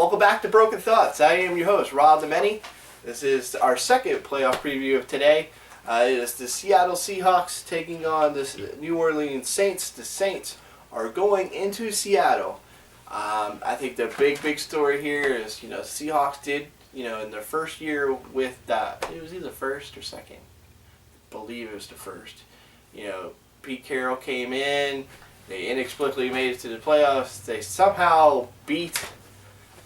Welcome back to Broken Thoughts. I am your host, Rob the Many. This is our second playoff preview of today. It is the Seattle Seahawks taking on the New Orleans Saints. The Saints are going into Seattle. I think the big story here is, the Seahawks did, in their first year with it was either first or second. I believe it was the first. Pete Carroll came in. They inexplicably made it to the playoffs. They somehow beat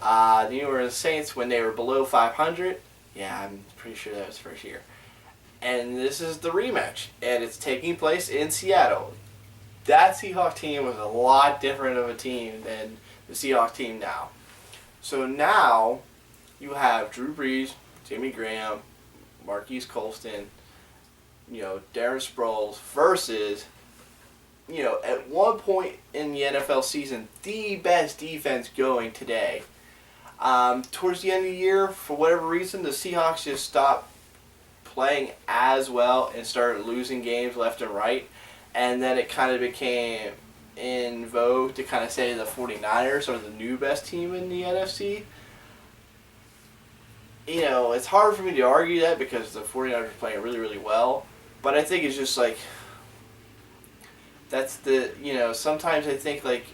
the New Orleans Saints when they were below 500. Yeah, I'm pretty sure that was first year. And this is the rematch, and it's taking place in Seattle. That Seahawks team was a lot different of a team than the Seahawks team now. So now you have Drew Brees, Jimmy Graham, Marquise Colston, Darren Sproles versus, at one point in the NFL season, the best defense going today. Towards the end of the year, for whatever reason, the Seahawks just stopped playing as well and started losing games left and right. And then it kind of became in vogue to kind of say the 49ers are the new best team in the NFC. It's hard for me to argue that because the 49ers are playing really, really well. But I think it's just like, that's sometimes I think like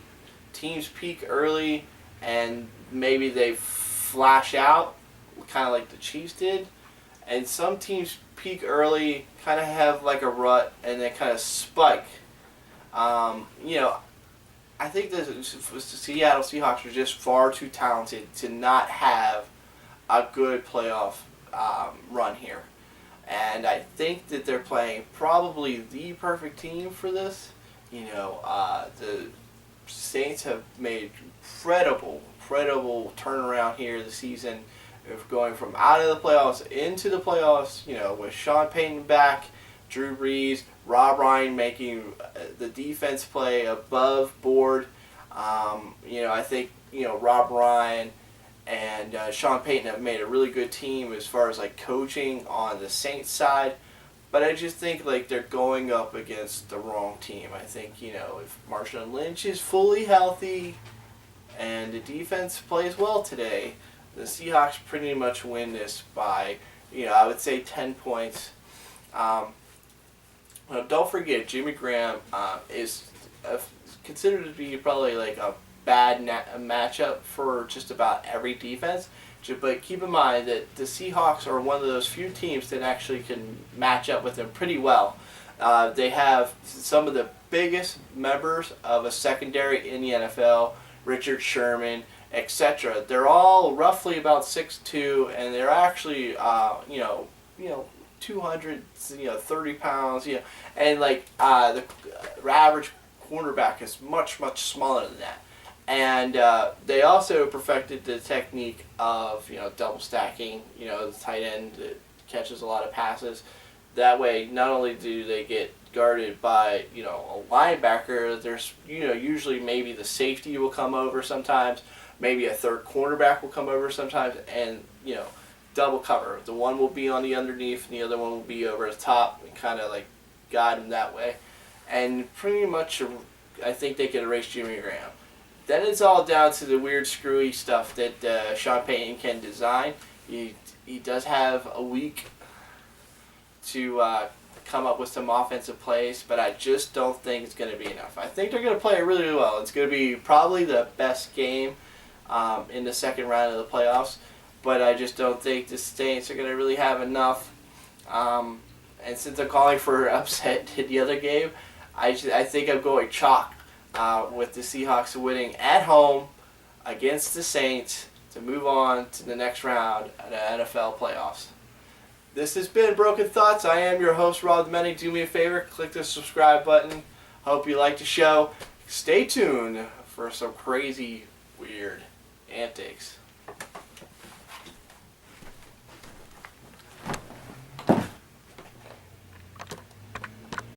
teams peak early and maybe they flash out, kind of like the Chiefs did. And some teams peak early, kind of have like a rut, and then kind of spike. I think the Seattle Seahawks are just far too talented to not have a good playoff run here. And I think that they're playing probably the perfect team for this. The Saints have made incredible turnaround here this season of going from out of the playoffs into the playoffs, with Sean Payton back, Drew Brees, Rob Ryan making the defense play above board. I think, Rob Ryan and Sean Payton have made a really good team as far as like coaching on the Saints side. But I just think like they're going up against the wrong team. I think, if Marshawn Lynch is fully healthy and the defense plays well today, the Seahawks pretty much win this by, I would say 10 points. Don't forget, Jimmy Graham is considered to be probably like a bad matchup for just about every defense. But keep in mind that the Seahawks are one of those few teams that actually can match up with them pretty well. They have some of the biggest members of a secondary in the NFL, Richard Sherman, etc. They're all roughly about 6'2", and they're actually 230 pounds, and like the average cornerback is much smaller than that. And they also perfected the technique of double stacking, the tight end that catches a lot of passes. That way, not only do they get guarded by a linebacker, there's usually maybe the safety will come over sometimes, maybe a third cornerback will come over sometimes, and double cover. The one will be on the underneath, and the other one will be over the top, and kind of like guide them that way. And pretty much, I think they can erase Jimmy Graham. Then it's all down to the weird, screwy stuff that Sean Payton can design. He does have a week to come up with some offensive plays, but I just don't think it's going to be enough. I think they're going to play it really well. It's going to be probably the best game in the second round of the playoffs, but I just don't think the Saints are going to really have enough. And since I'm calling for upset in the other game, I think I'm going chalk. With the Seahawks winning at home against the Saints to move on to the next round of the NFL playoffs. This has been Broken Thoughts. I am your host, Rob the Many. Do me a favor, click the subscribe button. Hope you like the show. Stay tuned for some crazy, weird antics.